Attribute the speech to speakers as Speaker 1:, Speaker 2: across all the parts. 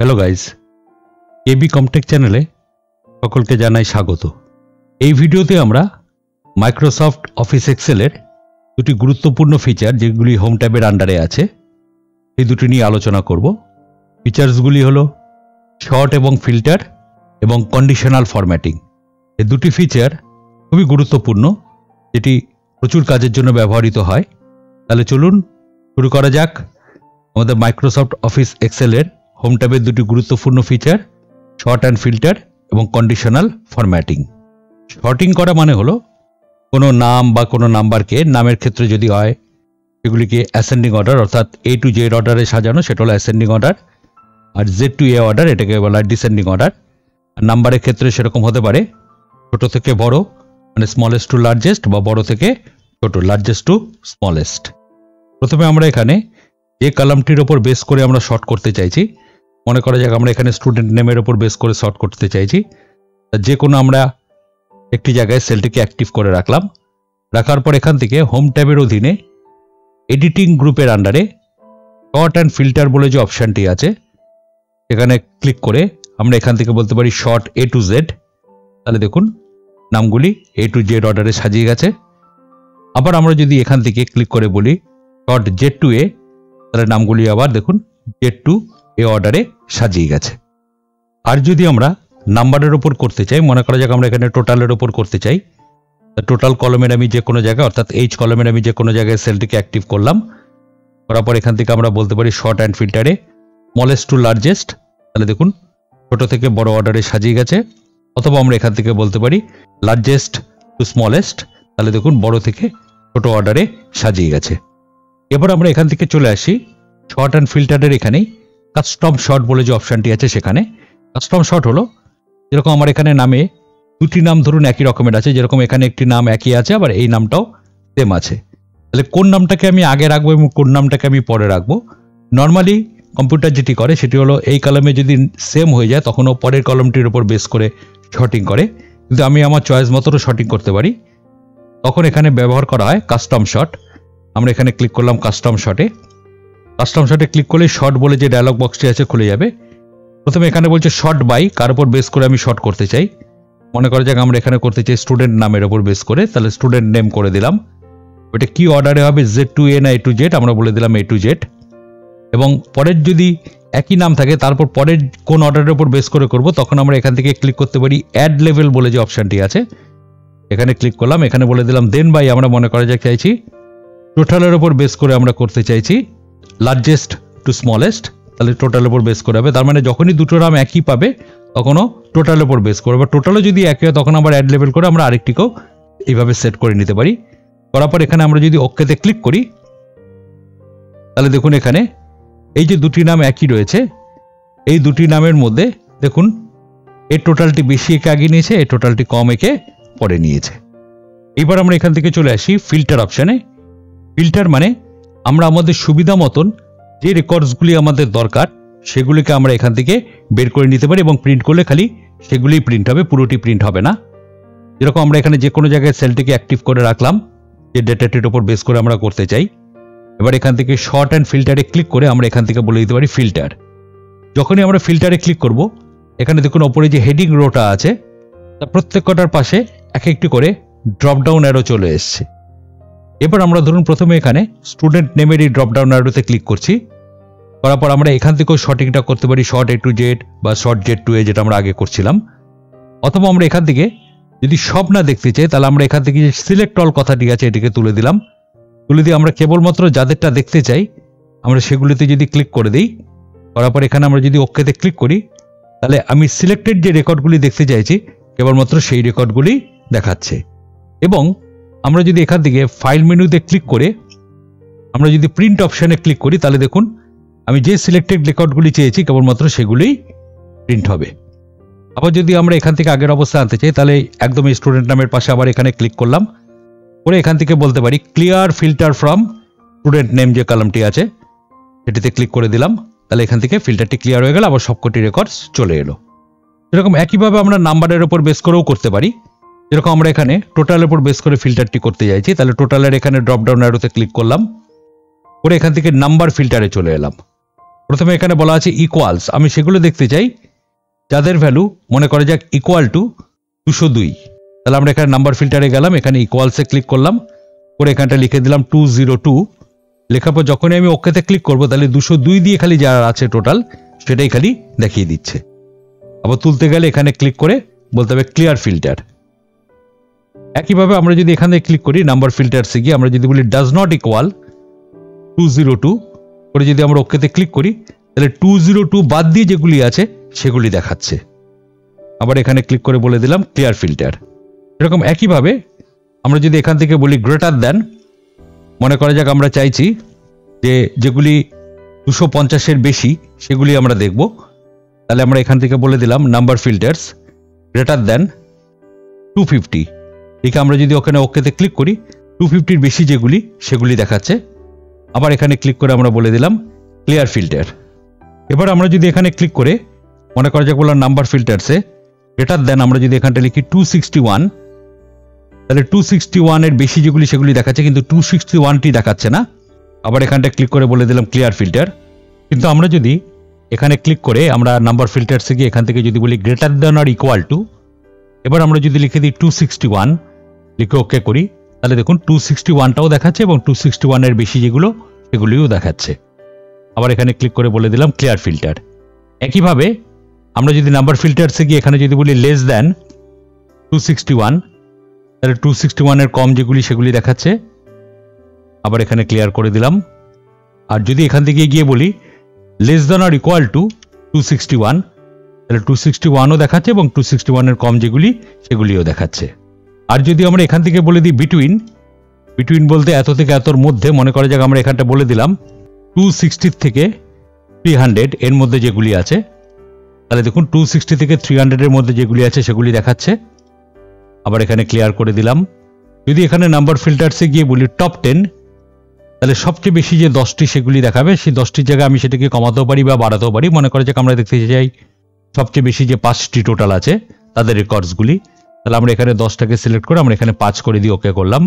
Speaker 1: Hello guys, AB কমটেক চ্যানেলে সকলকে জানাই স্বাগত। এই ভিডিওতে আমরা মাইক্রোসফট অফিস এক্সেলের দুটি গুরুত্বপূর্ণ ফিচার যেগুলি হোম ট্যাবের আন্ডারে আছে এই দুটি নিয়ে আলোচনা করব। ফিচার্সগুলি হলো শর্ট এবং ফিল্টার এবং কন্ডিশনাল ফরম্যাটিং। এই দুটি ফিচার খুবই গুরুত্বপূর্ণ, যেটি প্রচুর কাজের জন্য ব্যবহৃত হয়। তাহলে চলুন শুরু করা যাক আমাদের মাইক্রোসফট অফিস এক্সেলের হোম ট্যাবের দুটি গুরুত্বপূর্ণ ফিচার, শর্ট অ্যান্ড ফিল্টার এবং কন্ডিশনাল ফরম্যাটিং। শর্টিং করা মানে হলো কোনো নাম বা কোনো নাম্বারকে নামের ক্ষেত্রে যদি হয় সেগুলিকে অ্যাসেন্ডিং অর্ডার অর্থাৎ A to Z অর্ডারে সাজানো, সেটা হলো অ্যাসেন্ডিং অর্ডার। আর Z to A অর্ডার এটাকে বলা হয় ডিসেন্ডিং অর্ডার। আর নাম্বারের ক্ষেত্রে সেরকম হতে পারে ছোট থেকে বড় মানে স্মলেস্ট টু লার্জেস্ট বা বড় থেকে ছোট লার্জেস্ট টু স্মলেস্ট। প্রথমে আমরা এখানে যে কলামটির ওপর বেস করে আমরা শর্ট করতে চাইছি, মনে করা যাক আমরা এখানে স্টুডেন্ট নেমের ওপর বেস করে শর্ট করতে চাইছি। যে কোনো আমরা একটি জায়গায় সেলটিকে অ্যাক্টিভ করে রাখার পর এখান থেকে হোম ট্যাবের অধীনে এডিটিং গ্রুপের আন্ডারে শর্ট অ্যান্ড ফিল্টার বলে যে অপশানটি আছে সেখানে ক্লিক করে আমরা এখান থেকে বলতে পারি শর্ট A to Z। তাহলে দেখুন নামগুলি A to Z অর্ডারে সাজিয়ে গেছে। আবার আমরা যদি এখান থেকে ক্লিক করে বলি শর্ট Z to A, তাহলে নামগুলি আবার দেখুন Z to A অর্ডারে সাজিয়ে গেছে। আর যদি আমরা নাম্বারের ওপর করতে চাই, মনে করা যাক আমরা এখানে টোটালের ওপর করতে চাই, টোটাল কলমের আমি যে কোনো জায়গায় অর্থাৎ H কলমের আমি যে কোনো জায়গায় সেলটিকে অ্যাক্টিভ করলাম, করার পর এখান থেকে আমরা বলতে পারি শর্ট অ্যান্ড ফিল্টারে স্মলেস্ট টু লার্জেস্ট। তাহলে দেখুন ছোট থেকে বড় অর্ডারে সাজিয়ে গেছে। অথবা আমরা এখান থেকে বলতে পারি লার্জেস্ট টু স্মলেস্ট, তাহলে দেখুন বড় থেকে ছোট অর্ডারে সাজিয়ে গেছে। এবার আমরা এখান থেকে চলে আসি শর্ট অ্যান্ড ফিল্টারের এখানেই কাস্টম শর্ট বলে যে অপশানটি আছে সেখানে। কাস্টম শর্ট হলো যেরকম আমার এখানে নামে দুটি নাম ধরুন একই রকমের আছে, যেরকম এখানে একটি নাম একই আছে আবার এই নামটাও সেম আছে। তাহলে কোন নামটাকে আমি আগে রাখবো এবং কোন নামটাকে আমি পরে রাখবো, নর্মালি কম্পিউটার যেটি করে সেটি হলো এই কলমে যদি সেম হয়ে যায় তখন ও পরের কলমটির উপর বেস করে শর্টিং করে, কিন্তু আমি আমার চয়েস মতো শর্টিং করতে পারি। তখন এখানে ব্যবহার করা হয় কাস্টম শর্ট। আমরা এখানে ক্লিক করলাম কাস্টম শর্টে। কাস্টম শর্টে ক্লিক করলে শর্ট বলে যে ডায়লগ বক্সটি আছে খুলে যাবে। প্রথমে এখানে বলছে শর্ট বাই, কার উপর বেস করে আমি শর্ট করতে চাই। মনে করা যাক আমরা এখানে করতে চাই স্টুডেন্ট নামের ওপর বেস করে, তাহলে স্টুডেন্ট নেম করে দিলাম। ওটা কি অর্ডারে হবে Z to A না A to Z, আমরা বলে দিলাম A to Z। এবং পরের যদি একই নাম থাকে তারপর পরের কোন অর্ডারের উপর বেস করে করব, তখন আমরা এখান থেকে ক্লিক করতে পারি অ্যাড লেভেল বলে যে অপশানটি আছে এখানে ক্লিক করলাম। এখানে বলে দিলাম দেন বাই, আমরা মনে করা যাক চাইছি টোটালের ওপর বেস করে আমরা করতে চাইছি লার্জেস্ট টু স্মলেস্ট, তাহলে টোটালের উপর বেস করে হবে। তার মানে যখনই দুটো নাম একই পাবে তখনও টোটালের উপর বেস করবে। টোটালও যদি একই হয় তখন আবার অ্যাড লেভেল করে আমরা আরেকটিকেও এইভাবে সেট করে নিতে পারি। করার পর এখানে আমরা যদি ওকেতে ক্লিক করি তাহলে দেখুন এখানে এই যে দুটি নাম একই রয়েছে, এই দুটি নামের মধ্যে দেখুন এই টোটালটি বেশি একে আগে নিয়েছে, এই টোটালটি কম একে পরে নিয়েছে। এবার আমরা এখান থেকে চলে আসি ফিল্টার অপশানে। ফিল্টার মানে আমরা আমাদের সুবিধা মতন যে রেকর্ডসগুলি আমাদের দরকার সেগুলিকে আমরা এখান থেকে বের করে নিতে পারি এবং প্রিন্ট করলে খালি সেগুলিই প্রিন্ট হবে, পুরোটি প্রিন্ট হবে না। যেরকম আমরা এখানে যে কোনো জায়গায় সেলটিকে অ্যাক্টিভ করে রাখলাম যে ডেটাটির ওপর বেস করে আমরা করতে চাই। এবার এখান থেকে শর্ট অ্যান্ড ফিল্টারে ক্লিক করে আমরা এখান থেকে বলে দিতে পারি ফিল্টার। যখনই আমরা ফিল্টারে ক্লিক করব এখানে দেখুন ওপরে যে হেডিং রোটা আছে তা প্রত্যেক কটার পাশে এক একটি করে ড্রপডাউন অ্যারো চলে এসছে। এবার আমরা ধরুন প্রথমে এখানে স্টুডেন্ট নেমের এই ড্রপডাউন অ্যারোতে ক্লিক করছি। করার পর আমরা এখান থেকেও শর্টিংটা করতে পারি শর্ট A to Z বা শর্ট Z to A যেটা আমরা আগে করছিলাম। অথবা আমরা এখান থেকে যদি সব না দেখতে চাই তাহলে আমরা এখান থেকে যে সিলেক্ট অল কথাটি আছে এটিকে তুলে দিলাম। তুলে দিয়ে আমরা কেবলমাত্র যাদেরটা দেখতে চাই আমরা সেগুলিতে যদি ক্লিক করে দিই, করার পর এখানে আমরা যদি ওকেতে ক্লিক করি তাহলে আমি সিলেক্টেড যে রেকর্ডগুলি দেখতে চাইছি কেবলমাত্র সেই রেকর্ডগুলি দেখাচ্ছে। এবং আমরা যদি এখান থেকে ফাইল মেনুতে ক্লিক করে আমরা যদি প্রিন্ট অপশানে ক্লিক করি তাহলে দেখুন আমি যে সিলেক্টেড রেকর্ডগুলি চেয়েছি কেবলমাত্র সেগুলিই প্রিন্ট হবে। আবার যদি আমরা এখান থেকে আগের অবস্থায় আনতে চাই তাহলে একদম স্টুডেন্ট নামের পাশে আবার এখানে ক্লিক করলাম, করে এখান থেকে বলতে পারি clear filter from student name যে কলামটি আছে সেটিতে ক্লিক করে দিলাম। তাহলে এখান থেকে ফিল্টারটি ক্লিয়ার হয়ে গেল, আবার সবকটি রেকর্ডস চলে এলো। এরকম একইভাবে আমরা নাম্বারের ওপর বেস করেও করতে পারি। যেরকম আমরা এখানে টোটালের উপর বেস করে ফিল্টারটি করতে চাইছি, তাহলে টোটালের এখানে ড্রপডাউন অ্যারোতে ক্লিক করলাম, করে এখান থেকে নাম্বার ফিল্টারে চলে এলাম। প্রথমে এখানে বলা আছে ইকুয়ালস, আমি সেগুলো দেখতে চাই যাদের ভ্যালু মনে করা যাক ইকুয়াল টু 202। তাহলে আমরা এখানে নাম্বার ফিল্টারে গেলাম, এখানে ইকুয়ালসে ক্লিক করলাম, করে এখানটা লিখে দিলাম 202। লেখার পর যখনই আমি ওকেতে ক্লিক করবো তাহলে 202 দিয়ে খালি যা আছে টোটাল সেটাই খালি দেখিয়ে দিচ্ছে। আবার তুলতে গেলে এখানে ক্লিক করে বলতে হবে ক্লিয়ার ফিল্টার। একইভাবে আমরা যদি এখানে ক্লিক করি নাম্বার ফিল্টারসে গিয়ে আমরা যদি বলি ডাজ নট ইকুয়াল 202 করে যদি আমরা ওকেতে ক্লিক করি তাহলে 202 বাদ দিয়ে যেগুলি আছে সেগুলি দেখাচ্ছে। আবার এখানে ক্লিক করে বলে দিলাম ক্লিয়ার ফিল্টার। এরকম একইভাবে আমরা যদি এখান থেকে বলি গ্রেটার দ্যান, মনে করা যাক আমরা চাইছি যে যেগুলি 250-এর বেশি সেগুলি আমরা দেখব, তাহলে আমরা এখান থেকে বলে দিলাম নাম্বার ফিল্টার্স গ্রেটার দ্যান 250। ঠিক আমরা যদি ওখানে ওকেতে ক্লিক করি 250-এর বেশি যেগুলি সেগুলি দেখাচ্ছে। আবার এখানে ক্লিক করে আমরা বলে দিলাম ক্লিয়ার ফিল্টার। এবার আমরা যদি এখানে ক্লিক করে মনে করা যাক বললাম নাম্বার ফিল্টারসে গ্রেটার দ্যান, আমরা যদি এখানটা লিখি 261 তাহলে 261-এর বেশি যেগুলি সেগুলি দেখাচ্ছে, কিন্তু 261টি দেখাচ্ছে না। আবার এখানটা ক্লিক করে বলে দিলাম ক্লিয়ার ফিল্টার। কিন্তু আমরা যদি এখানে ক্লিক করে আমরা নাম্বার ফিল্টারসে গিয়ে এখান থেকে যদি বলি গ্রেটার দ্যান আর ইকুয়াল টু, এবার আমরা যদি লিখে দিই 261 লিখে ওকে করি তাহলে দেখুন 261টাও দেখাচ্ছে এবং 261-এর বেশি যেগুলো সেগুলিও দেখাচ্ছে। আবার এখানে ক্লিক করে বলে দিলাম ক্লিয়ার ফিল্টার। একইভাবে আমরা যদি নাম্বার ফিল্টারসে গিয়ে এখানে যদি বলি লেস দ্যান 261 তাহলে 261-এর কম যেগুলি সেগুলি দেখাচ্ছে। আবার এখানে ক্লিয়ার করে দিলাম। আর যদি এখান থেকে গিয়ে বলি লেস দ্যান আর ইকুয়াল টু 261 তাহলে 261ও দেখাচ্ছে এবং 261-এর কম যেগুলি সেগুলিও দেখাচ্ছে। আর যদি আমরা এখান থেকে বলে দিই বিটুইন, বিটুইন বলতে এত থেকে এতর মধ্যে, মনে করা যাক আমরা এখানটা বলে দিলাম 260 থেকে 300 এর মধ্যে যেগুলি আছে, তাহলে দেখুন 260 থেকে 300-এর মধ্যে যেগুলি আছে সেগুলি দেখাচ্ছে। আবার এখানে ক্লিয়ার করে দিলাম। যদি এখানে নাম্বার ফিল্টারসে গিয়ে বলি টপ 10 তাহলে সবচেয়ে বেশি যে 10টি সেগুলি দেখাবে, সেই 10টির জায়গায় আমি সেটাকে কমাতেও পারি বা বাড়াতেও পারি। মনে করা যাক আমরা দেখতে চাই সবচেয়ে বেশি যে 5টি টোটাল আছে তাদের রেকর্ডসগুলি, তাহলে আমরা এখানে 10টাকে সিলেক্ট করে আমরা এখানে 5 করে দিয়ে ওকে করলাম।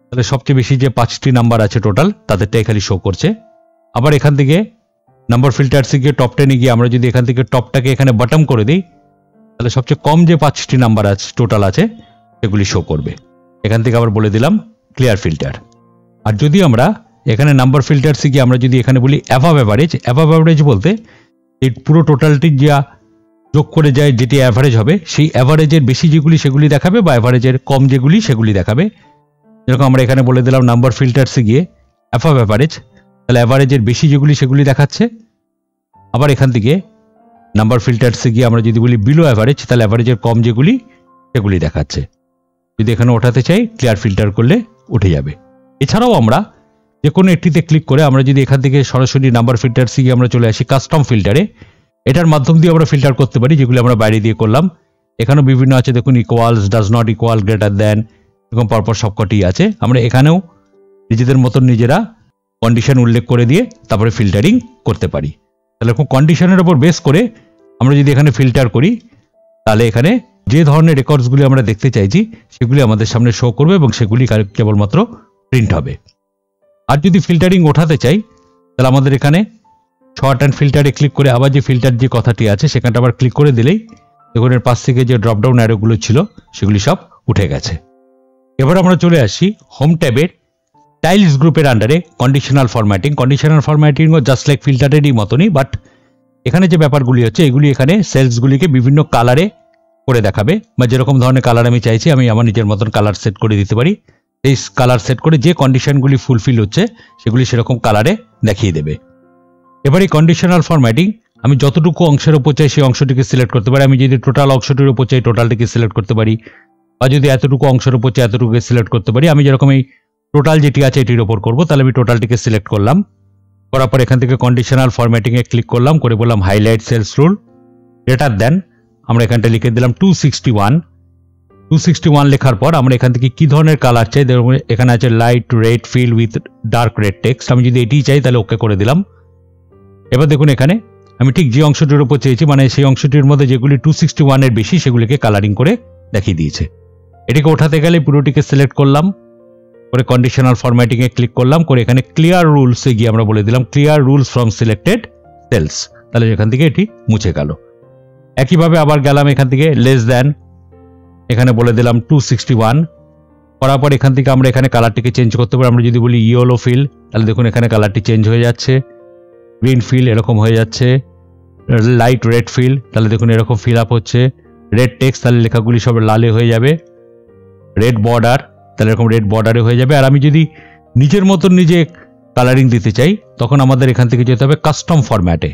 Speaker 1: তাহলে সবচেয়ে বেশি যে 5টি নাম্বার আছে টোটাল তাদেরটাই খালি শো করছে। আবার এখান থেকে নাম্বার ফিল্টারসে গিয়ে টপ 10-এ গিয়ে আমরা যদি এখান থেকে টপটাকে এখানে বটম করে দিই তাহলে সবচেয়ে কম যে 5টি নাম্বার আছে টোটাল আছে সেগুলি শো করবে। এখান থেকে আবার বলে দিলাম ক্লিয়ার ফিল্টার। আর যদি আমরা এখানে নাম্বার ফিল্টারসে গিয়ে আমরা যদি এখানে বলি অ্যাভাব অ্যাভারেজ, অ্যাভাব অ্যাভারেজ বলতে এই পুরো টোটালটি যা যোগ করে যায় যেটি অ্যাভারেজ হবে সেই অ্যাভারেজের বেশি যেগুলি সেগুলি দেখাবে বা অ্যাভারেজের কম যেগুলি সেগুলি দেখাবে। যেরকম আমরা এখানে বলে দিলাম নাম্বার ফিল্টারসে গিয়ে অ্যাভাব অ্যাভারেজ, তাহলে অ্যাভারেজের বেশি যেগুলি সেগুলি দেখাচ্ছে। আবার এখান থেকে নাম্বার ফিল্টারসে গিয়ে আমরা যদি বলি বিলো অ্যাভারেজ তাহলে অ্যাভারেজের কম যেগুলি সেগুলি দেখাচ্ছে। যদি এখানে ওঠাতে চাই ক্লিয়ার ফিল্টার করলে উঠে যাবে। এছাড়াও আমরা যে কোনো একটিতে ক্লিক করে আমরা যদি এখান থেকে সরাসরি নাম্বার ফিল্টারসে গিয়ে আমরা চলে আসি কাস্টম ফিল্টারে, এটার মাধ্যম দিয়ে আমরা ফিল্টার করতে পারি যেগুলি আমরা বাইরে দিয়ে করলাম। এখানেও বিভিন্ন আছে দেখুন equals, does not equal, greater than, এরকম পরপর সবকটি আছে। আমরা এখানেও নিজেদের মতন নিজেরা কন্ডিশন উল্লেখ করে দিয়ে তারপরে ফিল্টারিং করতে পারি। তাহলে কন্ডিশনের উপর বেস করে আমরা যদি এখানে ফিল্টার করি তাহলে এখানে যে ধরনের রেকর্ডসগুলি আমরা দেখতে চাইছি সেগুলি আমাদের সামনে শো করবে এবং সেগুলি কেবলমাত্র প্রিন্ট হবে। আর যদি ফিল্টারিং ওঠাতে চাই তাহলে আমাদের এখানে শর্ট অ্যান্ড ফিল্টারে ক্লিক করে আবার যে ফিল্টার যে কথাটি আছে সেখানটা আবার ক্লিক করে দিলেই দেখুন এর পাশ থেকে যে ড্রপডাউন অ্যারোগুলো ছিল সেগুলি সব উঠে গেছে। এবার আমরা চলে আসি হোম ট্যাবের টাইলস গ্রুপের আন্ডারে কন্ডিশনাল ফরম্যাটিং। কন্ডিশনাল ফরম্যাটিংও জাস্ট লাইক ফিল্টারেরই মতনই, বাট এখানে যে ব্যাপারগুলি হচ্ছে এগুলি এখানে সেলসগুলিকে বিভিন্ন কালারে করে দেখাবে, বা যেরকম ধরনের কালার আমি চাইছি আমি আমার নিজের মতন কালার সেট করে দিতে পারি। এই কালার সেট করে যে কন্ডিশনগুলি ফুলফিল হচ্ছে সেগুলি সেরকম কালারে দেখিয়ে দেবে। এবার এই কন্ডিশনাল ফরম্যাটিং আমি যতটুকু অংশের উপর চাই সেই অংশটিকে সিলেক্ট করতে পারি। আমি যদি টোটাল অংশটির উপর চাই টোটালটিকে সিলেক্ট করতে পারি, বা যদি এতটুকু অংশের উপর চাই এতটুকু সিলেক্ট করতে পারি। আমি যেরকম এই টোটাল যেটি আছে এটির উপর করবো, তাহলে আমি টোটালটিকে সিলেক্ট করলাম। করার পর এখান থেকে কন্ডিশনাল ফরম্যাটিংয়ে ক্লিক করলাম, করে বললাম highlight cells rule greater than, আমরা এখানটা লিখে দিলাম 261 লেখার পর আমরা এখান থেকে কি ধরনের কালার চাই, এখানে আছে light red fill with dark red text. আমি যদি এটিই চাই তাহলে ওকে করে দিলাম। এবার দেখুন এখানে আমি ঠিক যে অংশটির উপর চেয়েছি মানে সেই অংশটির মধ্যে যেগুলি 261-এর বেশি সেগুলিকে কালারিং করে দেখিয়ে দিয়েছে। এটিকে ওঠাতে গেলে পুরোটিকে সিলেক্ট করলাম, করে কন্ডিশনাল ফরম্যাটিংয়ে ক্লিক করলাম, করে এখানে ক্লিয়ার রুলসে গিয়ে আমরা বলে দিলাম clear rules from selected cells, তাহলে এখান থেকে এটি মুছে গেল। একইভাবে আবার গেলাম এখান থেকে লেস দ্যান, এখানে বলে দিলাম 261, করার পর এখান থেকে আমরা এখানে কালারটিকে চেঞ্জ করতে পারি। আমরা যদি বলি ইয়েলো ফিল, তাহলে দেখুন এখানে কালারটি চেঞ্জ হয়ে যাচ্ছে, গ্রিন ফিল এরকম হয়ে যাচ্ছে, লাইট রেড ফিল, তাহলে দেখুন এরকম ফিল আপ হচ্ছে, রেড টেক্সট, তাহলে লেখাগুলি সব লালে হয়ে যাবে, রেড বর্ডার, তাহলে এরকম রেড বর্ডারে হয়ে যাবে। আর আমি যদি নিজের মতন নিজে কালারিং দিতে চাই তখন আমাদের এখান থেকে যেতে হবে কাস্টম ফরম্যাটে।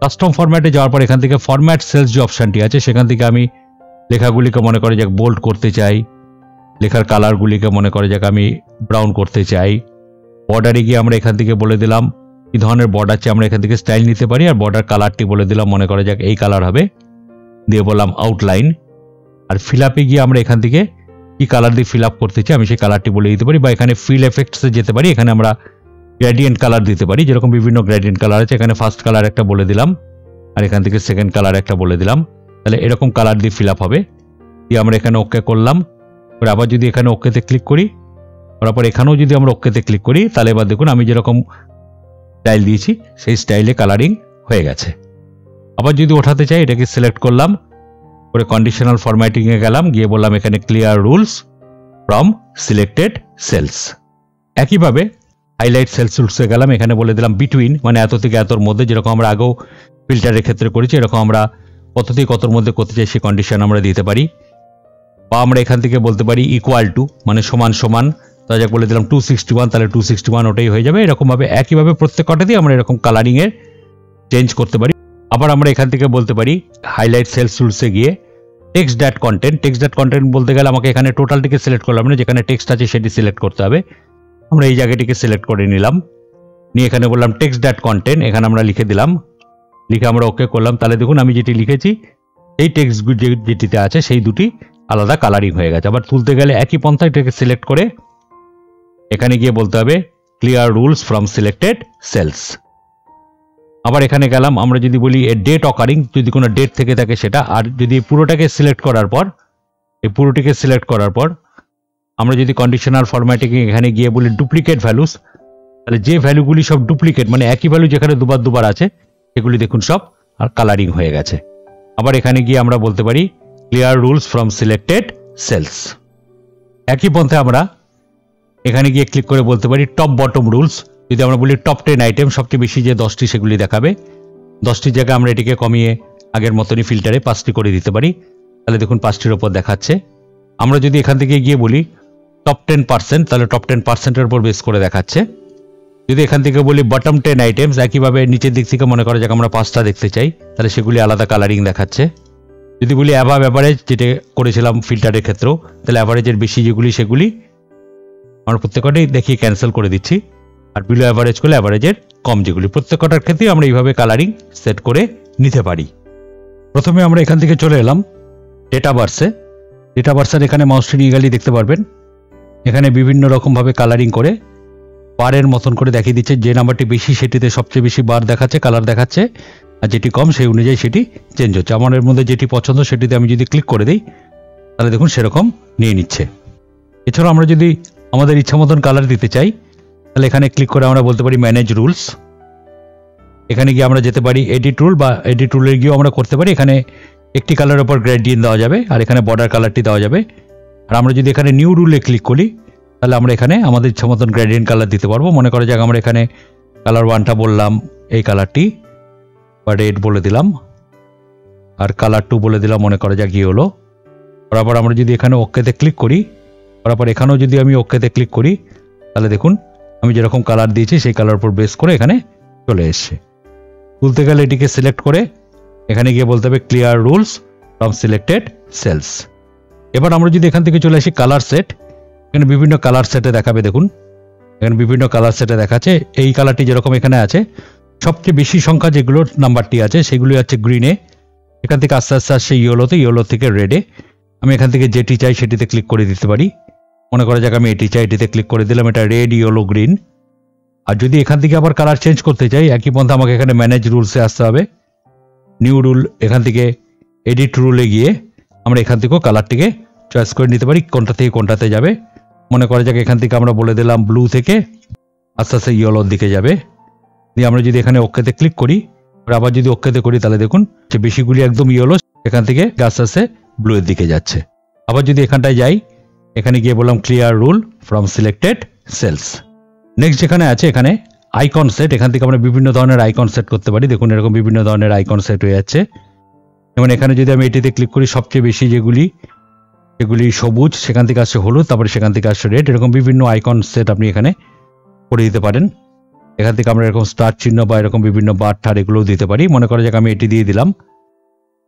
Speaker 1: কাস্টম ফরম্যাটে যাওয়ার পর এখান থেকে ফরম্যাট সেলস যে অপশানটি আছে সেখান থেকে আমি লেখাগুলিকে মনে করে যাক বোল্ড করতে চাই, লেখার কালারগুলিকে মনে করে যাক আমি ব্রাউন করতে চাই। বর্ডারে গিয়ে আমরা এখান থেকে বলে দিলাম কি ধরনের বর্ডার চাই, আমরা এখান থেকে স্টাইল নিতে পারি। আর বর্ডার কালারটি বলে দিলাম মনে করে যাক এই কালার হবে, দিয়ে বললাম আউটলাইন। আর ফিল আপে গিয়ে আমরা এখান থেকে কি কালার দিয়ে ফিল আপ করতে চাই আমি সেই কালারটি বলে দিতে পারি, বা এখানে ফিল এফেক্টসে যেতে পারি, এখানে আমরা গ্রেডিয়েন্ট কালার দিতে পারি, যেরকম বিভিন্ন গ্রেডিয়েন্ট কালার আছে। এখানে ফার্স্ট কালার একটা বলে দিলাম, আর এখান থেকে সেকেন্ড কালার একটা বলে দিলাম, তাহলে এরকম কালার দিয়ে ফিল আপ হবে। দিয়ে আমরা এখানে ওকে করলাম, আবার যদি এখানে ওকেতে ক্লিক করি, তারপর এখানেও যদি আমরা ওকেতে ক্লিক করি, তাহলে এবার দেখুন আমি যেরকম স্টাইল দিয়েছি সেই স্টাইলে কালারিং হয়ে গেছে। আবার যদি ওঠাতে চাই এটাকে সিলেক্ট করলাম, করে কন্ডিশনাল ফরম্যাটিংয়ে গেলাম, গিয়ে বললাম এখানে clear rules from selected cells. একইভাবে হাইলাইট সেলস রুলসে গেলাম, এখানে বলে দিলাম বিটুইন, মানে এত থেকে এতর মধ্যে, যেরকম আমরা আগেও ফিল্টারের ক্ষেত্রে করেছি এরকম আমরা কত থেকে কতর মধ্যে করতে চাই সেই কন্ডিশন আমরা দিতে পারি। বা আমরা এখান থেকে বলতে পারি ইকুয়াল টু, মানে সমান সমান, তাই যাক বলে দিলাম 261, তাহলে 261 ওটাই হয়ে যাবে। এরকমভাবে একইভাবে প্রত্যেকটাতেই আমরা এরকম কালারিংয়ের চেঞ্জ করতে পারি। আবার আমরা এখান থেকে বলতে পারি হাইলাইট সেলস রুলসে গিয়ে text that content. Text that content বলতে গেলে আমাকে এখানে টোটালটিকে সিলেক্ট করলাম না, যেখানে টেক্সট আছে সেটি সিলেক্ট করতে হবে। আমরা এই জায়গাটিকে সিলেক্ট করে নিলাম, নিয়ে এখানে বললাম টেক্সট ড্যাট কন্টেন্ট, এখানে আমরা লিখে দিলাম, লিখে আমরা ওকে করলাম। তাহলে দেখুন আমি যেটি লিখেছি এই টেক্সট যেটিতে আছে সেই দুটি আলাদা কালারিং হয়ে গেছে। আবার তুলতে গেলে একই পন্থা এটাকে সিলেক্ট করে এখানে গিয়ে বলতে হবে clear rules from selected cells. আবার এখানে গেলাম, আমরা যদি বলি এ ডেট অকারিং, যদি কোনো ডেট থেকে থাকে সেটা, আর যদি পুরোটাকে সিলেক্ট করার পর, এই পুরোটিকে সিলেক্ট করার পর আমরা যদি কন্ডিশনাল ফরম্যাটিং এখানে গিয়ে বলি ডুপ্লিকেট ভ্যালুস, তাহলে যে ভ্যালুগুলি সব ডুপ্লিকেট, মানে একই ভ্যালু যেখানে দুবার দুবার আছে সেগুলি দেখুন সব আর কালারিং হয়ে গেছে। আবার এখানে গিয়ে আমরা বলতে পারি clear rules from selected cells. একই পন্থে আমরা এখানে গিয়ে ক্লিক করে বলতে পারি টপ বটম রুলস। যদি আমরা বলি টপ 10 আইটেম, সবচেয়ে বেশি যে 10টি সেগুলি দেখাবে, 10টির জায়গায় আমরা এটিকে কমিয়ে আগের মতনই ফিল্টারে 5টি করে দিতে পারি, তাহলে দেখুন 5টির ওপর দেখাচ্ছে। আমরা যদি এখান থেকে গিয়ে বলি টপ 10%, তাহলে টপ 10%-এর উপর বেস করে দেখাচ্ছে। যদি এখান থেকে বলি বটম 10 আইটেমস, একইভাবে নিচের দিক থেকে মনে করা যাক আমরা 5টা দেখতে চাই, তাহলে সেগুলি আলাদা কালারিং দেখাচ্ছে। যদি বলি অ্যাভাব অ্যাভারেজ, যেটা করেছিলাম ফিল্টারের ক্ষেত্রেও, তাহলে অ্যাভারেজের বেশি যেগুলি সেগুলি আমরা প্রত্যেকটাই দেখিয়ে ক্যান্সেল করে দিচ্ছি, আর বিলো অ্যাভারেজ করলে অ্যাভারেজের কম যেগুলি, প্রত্যেকটার ক্ষেত্রে আমরা এইভাবে কালারিং সেট করে নিতে পারি। প্রথমে আমরা এখান থেকে চলে এলাম ডেটাবার্সে। ডেটাবার্সের এখানে মাউসটি নিয়ে গেলেই দেখতে পারবেন এখানে বিভিন্ন রকমভাবে কালারিং করে বারের মতন করে দেখিয়ে দিচ্ছে। যে নাম্বারটি বেশি সেটিতে সবচেয়ে বেশি বার দেখাচ্ছে, কালার দেখাচ্ছে, আর যেটি কম সেই অনুযায়ী সেটি চেঞ্জ হচ্ছে। আমার এর মধ্যে যেটি পছন্দ সেটিতে আমি যদি ক্লিক করে দিই তাহলে দেখুন সেরকম নিয়ে নিচ্ছে। এছাড়াও আমরা যদি আমাদের ইচ্ছা মতন কালার দিতে চাই তাহলে এখানে ক্লিক করে আমরা বলতে পারি ম্যানেজ রুলস। এখানে গিয়ে আমরা যেতে পারি এডিট রুল, বা এডিট রুলে গিয়েও আমরা করতে পারি। এখানে একটি কালারের উপর গ্রেডিয়েন্ট দেওয়া যাবে, আর এখানে বর্ডার কালারটি দেওয়া যাবে। আর আমরা যদি এখানে নিউ রুলে ক্লিক করি তাহলে আমরা এখানে আমাদের ইচ্ছা মতন গ্রেডিয়েন্ট কালার দিতে পারবো। মনে করা যাক আমরা এখানে কালার 1টা বললাম এই কালারটি, বা রেড বলে দিলাম, আর কালার 2 বলে দিলাম, মনে করা যাক ইয়েলো। তারপর আমরা যদি এখানে ওকেতে ক্লিক করি, তারপর এখানেও যদি আমি ওকেতে ক্লিক করি তাহলে দেখুন আমি যেরকম কালার দিয়েছি সেই কালার উপর বেস করে এখানে চলে এসছে। তুলতে গেলে এটিকে সিলেক্ট করে এখানে গিয়ে বলতে হবে clear rules from selected cells. এবার আমরা যদি এখান থেকে চলে আসি কালার সেট, এখানে বিভিন্ন কালার সেটে দেখাবে। দেখুন এখানে বিভিন্ন কালার সেটে দেখাচ্ছে। এই কালারটি যেরকম এখানে আছে, সবচেয়ে বেশি সংখ্যা যেগুলো নাম্বারটি আছে সেগুলি আছে গ্রিনে, এখান থেকে আস্তে আস্তে আসছে ইয়েলোতে, ইয়েলো থেকে রেডে। আমি এখান থেকে যেটি চাই সেটিতে ক্লিক করে দিতে পারি। মনে করা যাক আমি এটি চাই, এটিতে ক্লিক করে দিলাম, এটা রেড, ইয়েলো, গ্রিন। আর যদি এখান থেকে আবার কালার চেঞ্জ করতে চাই একই পন্থা আমাকে এখানে ম্যানেজ রুলসে আসতে হবে, নিউ রুল, এখান থেকে এডিট রুলে গিয়ে আমরা এখান থেকেও কালারটিকে চয়েস করে নিতে পারি কোনটা থেকে কোনটাতে যাবে। মনে করা যাক এখান থেকে আমরা বলে দিলাম ব্লু থেকে আস্তে আস্তে ইয়েলোর দিকে যাবে। দিয়ে আমরা যদি এখানে ওকেতে ক্লিক করি আবার যদি ওকেতে করি তাহলে দেখুন যে বেশিগুলি একদম ইয়েলো, এখান থেকে আস্তে আস্তে ব্লু এর দিকে যাচ্ছে। আবার যদি এখানটায় যাই, এখানে গিয়ে বললাম clear rule from selected cells. Next যেখানে আছে এখানে আইকন সেট, এখান থেকে আমরা বিভিন্ন ধরনের আইকন সেট করতে পারি। দেখুন এরকম বিভিন্ন ধরনের আইকন সেট হয়ে যাচ্ছে। যেমন এখানে যদি আমি এটিতে ক্লিক করি, সবচেয়ে বেশি যেগুলি সবুজ, সেখান থেকে আসছে হলুদ, তারপরে সেখান থেকে আসছে রেড। এরকম বিভিন্ন আইকন সেট আপনি এখানে করে দিতে পারেন। এখান থেকে আমরা এরকম স্টার চিহ্ন বা এরকম বিভিন্ন বার ঠার এগুলোও দিতে পারি। মনে করা যাক আমি এটি দিয়ে দিলাম।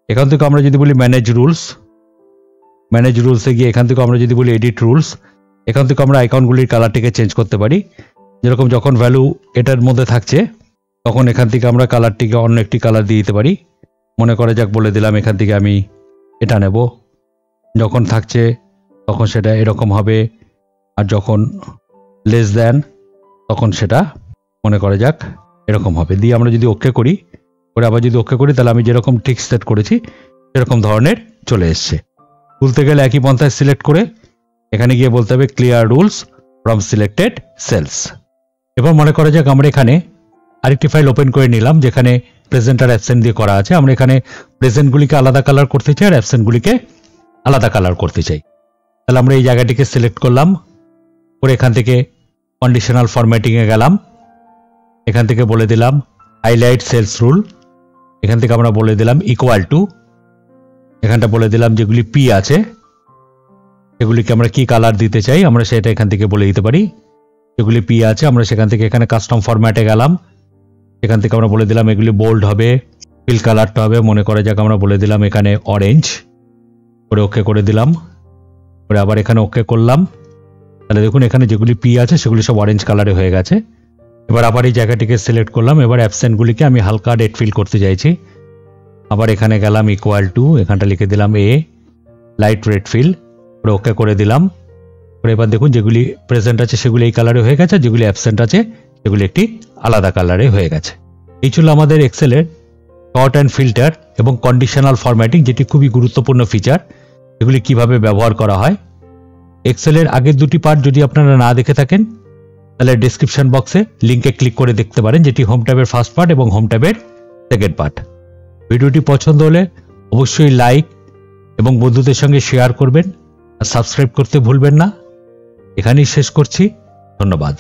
Speaker 1: এখান থেকে আমরা যদি বলি ম্যানেজ রুলসে গিয়ে এখান থেকে আমরা যদি বলি এডিট রুলস, এখান থেকে আমরা আইকনগুলির কালারটিকে চেঞ্জ করতে পারি। যেরকম যখন ভ্যালু এটার মধ্যে থাকছে তখন এখান থেকে আমরা কালারটিকে অন্য একটি কালার দিয়ে দিতে পারি। মনে করা যাক বলে দিলাম এখান থেকে আমি এটা নেব, যখন থাকছে তখন সেটা এরকম হবে, আর যখন লেস দেন তখন সেটা মনে করা যাক এরকম হবে। দিয়ে আমরা যদি ওকে করি, আবার যদি ওকে করি তাহলে আমি যেরকম ঠিক সেট করেছি সেরকম ধরনের চলে এসছে। তুলতে গেলে একই পন্থায় সিলেক্ট করে এখানে গিয়ে বলতে হবে clear rules from selected cells. এবার মনে করা যাক আমরা এখানে আরেকটি ফাইল ওপেন করে নিলাম যেখানে প্রেজেন্ট আর অ্যাবসেন্ট দিয়ে করা আছে। আমরা এখানে প্রেজেন্টগুলিকে আলাদা কালার করতে চাই আর অ্যাবসেন্টগুলিকে আলাদা কালার করতে চাই। তাহলে আমরা এই জায়গাটিকে সিলেক্ট করলাম, করে এখান থেকে কন্ডিশনাল ফরম্যাটিংয়ে গেলাম। এখান থেকে বলে দিলাম হাইলাইট সেলস রুল, এখান থেকে আমরা বলে দিলাম ইকুয়াল টু, এখানটা বলে দিলাম যেগুলি পি আছে সেগুলিকে আমরা কি কালার দিতে চাই আমরা সেটা এখান থেকে বলে দিতে পারি। যেগুলি পি আছে আমরা সেখান থেকে এখানে কাস্টম ফরম্যাটে গেলাম, এখান থেকে আমরা বলে দিলাম এগুলি বোল্ড হবে, ফিল কালারটা হবে মনে করা যাক আমরা বলে দিলাম এখানে অরেঞ্জ, করে ওকে করে দিলাম, করে আবার এখানে ওকে করলাম। তাহলে দেখুন এখানে যেগুলি পি আছে সেগুলি সব অরেঞ্জ কালারে হয়ে গেছে। এবার আবার এই জায়গাটিকে সিলেক্ট করলাম, এবার অ্যাবসেন্টগুলিকে আমি হালকা রেড ফিল করতে চাইছি। আবার এখানে গেলাম ইকুয়াল টু, এখানটা লিখে দিলাম এ লাইট রেড ফিল, করে ওকে করে দিলাম। এবার দেখুন যেগুলি প্রেজেন্ট আছে সেগুলি এই কালারে হয়ে গেছে, যেগুলি অ্যাবসেন্ট আছে সেগুলি একটি আলাদা কালারে হয়ে গেছে। এই ছিল আমাদের এক্সেলের সর্ট অ্যান্ড ফিল্টার এবং কন্ডিশনাল ফরম্যাটিং, যেটি খুবই গুরুত্বপূর্ণ ফিচার। এগুলি কিভাবে ব্যবহার করা হয়। এক্সেলের আগের দুটি পার্ট যদি আপনারা না দেখে থাকেন তাহলে ডেসক্রিপশন বক্সে লিঙ্কে ক্লিক করে দেখতে পারেন, যেটি হোম ট্যাবের ফার্স্ট পার্ট এবং হোম ট্যাবের সেকেন্ড পার্ট। ভিডিওটি পছন্দ হলে অবশ্যই লাইক এবং বন্ধুদের সঙ্গে শেয়ার করবেন আর সাবস্ক্রাইব করতে ভুলবেন না। এখানেই শেষ করছি, ধন্যবাদ।